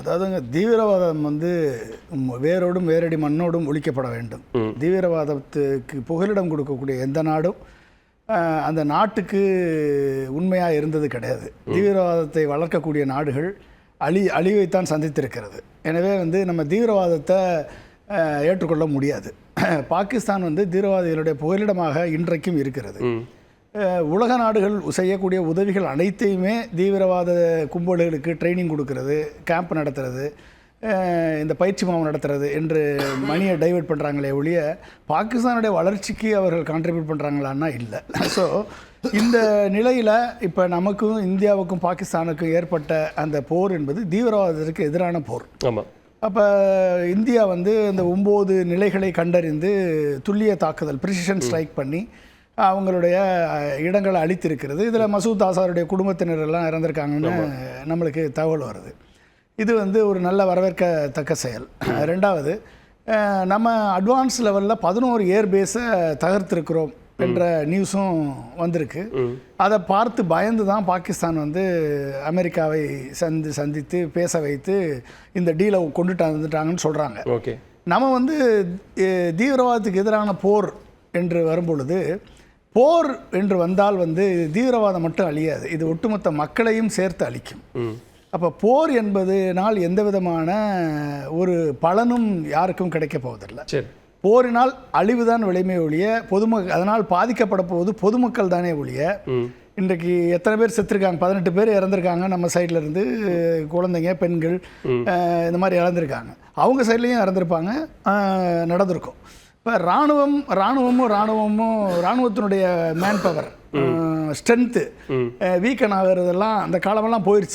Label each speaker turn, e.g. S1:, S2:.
S1: அதாவதுங்க தீவிரவாதம் வேரோடும் வேரடி மண்ணோடும் ஒழிக்கப்பட வேண்டும். தீவிரவாதத்துக்கு புகலிடம் கொடுக்கக்கூடிய எந்த நாடும் அந்த நாட்டுக்கு உண்மையாக இருந்தது கிடையாது. தீவிரவாதத்தை வளர்க்கக்கூடிய நாடுகள் அழிவைத்தான் சந்தித்திருக்கிறது. எனவே நம்ம தீவிரவாதத்தை ஏற்றுக்கொள்ள முடியாது. பாகிஸ்தான் தீவிரவாதிகளுடைய புகலிடமாக இன்றைக்கும் இருக்கிறது. உலக நாடுகள் செய்யக்கூடிய உதவிகள் அனைத்தையுமே தீவிரவாத கும்பல்களுக்கு ட்ரைனிங் கொடுக்கறது, கேம்ப் நடத்துறது, இந்த பயிற்சி முகாம் நடத்துறது என்று மணியை டைவெர்ட் பண்ணுறாங்களே ஒழிய பாகிஸ்தானுடைய வளர்ச்சிக்கு அவர்கள் கான்ட்ரிபியூட் பண்ணுறாங்களான்னா இல்லை. ஸோ இந்த நிலையில் இப்போ நமக்கும் இந்தியாவுக்கும் பாகிஸ்தானுக்கும் ஏற்பட்ட அந்த போர் என்பது தீவிரவாதத்திற்கு எதிரான போர்.
S2: ஆமாம்.
S1: அப்போ இந்தியா இந்த 9 நிலைகளை கண்டறிந்து துல்லிய தாக்குதல் ப்ரிசிஷன் ஸ்ட்ரைக் பண்ணி அவங்களுடைய இடங்களை அழித்திருக்கிறது. இதில் மசூத் ஆசாருடைய குடும்பத்தினர் எல்லாம் இறந்திருக்காங்கன்னு நம்மளுக்கு தகவல் வருது. இது ஒரு நல்ல வரவேற்கத்தக்க செயல். ரெண்டாவது, நம்ம அட்வான்ஸ் லெவலில் 11 ஏர்பேஸை தகர்த்திருக்கிறோம் என்ற நியூஸும் வந்திருக்கு. அதை பார்த்து பயந்து தான் பாகிஸ்தான் அமெரிக்காவை சந்தித்து பேச வைத்து இந்த டீலை கொண்டுட்டு வந்துட்டாங்கன்னு சொல்கிறாங்க.
S2: ஓகே,
S1: நம்ம தீவிரவாதத்துக்கு எதிரான போர் என்று வரும்பொழுது, போர் என்று வந்தால் தீவிரவாதம் மட்டும் அழியாது, இது ஒட்டுமொத்த மக்களையும் சேர்த்து அழிக்கும். அப்போ போர் என்பதுனால் எந்த விதமான ஒரு பலனும் யாருக்கும் கிடைக்க போவதில்லை. போரினால் அழிவுதான் விளைமை ஒழிய அதனால் பாதிக்கப்பட போவது பொதுமக்கள் தானே ஒழிய. இன்றைக்கு எத்தனை பேர் செத்துருக்காங்க? 18 பேர் இறந்துருக்காங்க நம்ம சைடில் இருந்து. குழந்தைங்க, பெண்கள் இந்த மாதிரி இறந்துருக்காங்க. அவங்க சைட்லேயும் இறந்துருப்பாங்க, நடந்திருக்கும். இப்போ இராணுவத்தினுடைய மேன் பவர், ஸ்ட்ரென்த்து வீக்கன் ஆகிறதெல்லாம் அந்த காலமெல்லாம் போயிடுச்சு.